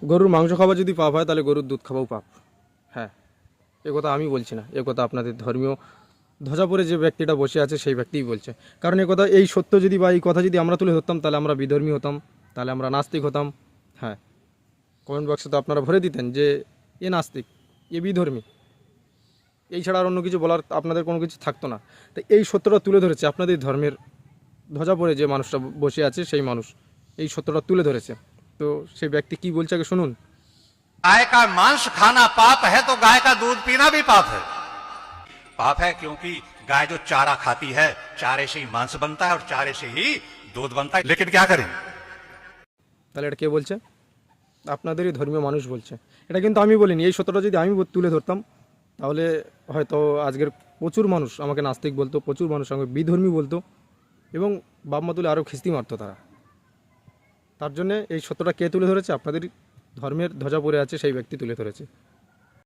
গরুর মাংস খাওয়া যদি পাপ হয় তাহলে গরুর দুধ খাওয়াও পাপ। হ্যাঁ, এ কথা আমি বলছি না, এ কথা আপনাদের ধর্মীয় ধ্বজা পরে যে ব্যক্তিটা বসে আছে সেই ব্যক্তিই বলছে। কারণ এ কথা, এই সত্য যদি বা এই কথা যদি আমরা তুলে ধরতাম তাহলে আমরা বিধর্মী হতাম, তাহলে আমরা নাস্তিক হতাম। হ্যাঁ, কমেন্ট বক্সে তো আপনারা ভরে দিতেন যে এ নাস্তিক, এ বিধর্মী, এই ছাড়া আর অন্য কিছু বলার আপনাদের কোনো কিছু থাকতো না। তো এই সত্যটা তুলে ধরেছে আপনাদের ধর্মের ধ্বজা পরে যে মানুষটা বসে আছে, সেই মানুষ এই সত্যটা তুলে ধরেছে। তো সেই ব্যক্তি কি বলছে আগে শুনুন। गाय का मांस खाना पाप है तो गाय का दूध पीना भी पाप है। पाप है क्योंकि गाय जो चारा खाती है, चारे से ही मांस बनता है और चारे से ही दूध बनता है। लेकिन क्या करें? তাহলে এটা কে বলছে? আপনাদেরই ধর্মীয় মানুষ বলছে। এটা কিন্তু আমি বলিনি। এই সত্যটা যদি আমি তুলে ধরতাম তাহলে হয়তো আজকের প্রচুর মানুষ আমাকে নাস্তিক বলতো, প্রচুর মানুষ আমাকে বিধর্মী বলতো এবং বাপ-মা তুলে আরও খিস্তি মারতো তারা। তার জন্যে এই সত্যটা কে তুলে ধরেছে? আপনাদের ধর্মের ধ্বজা পরে আছে সেই ব্যক্তি তুলে ধরেছে।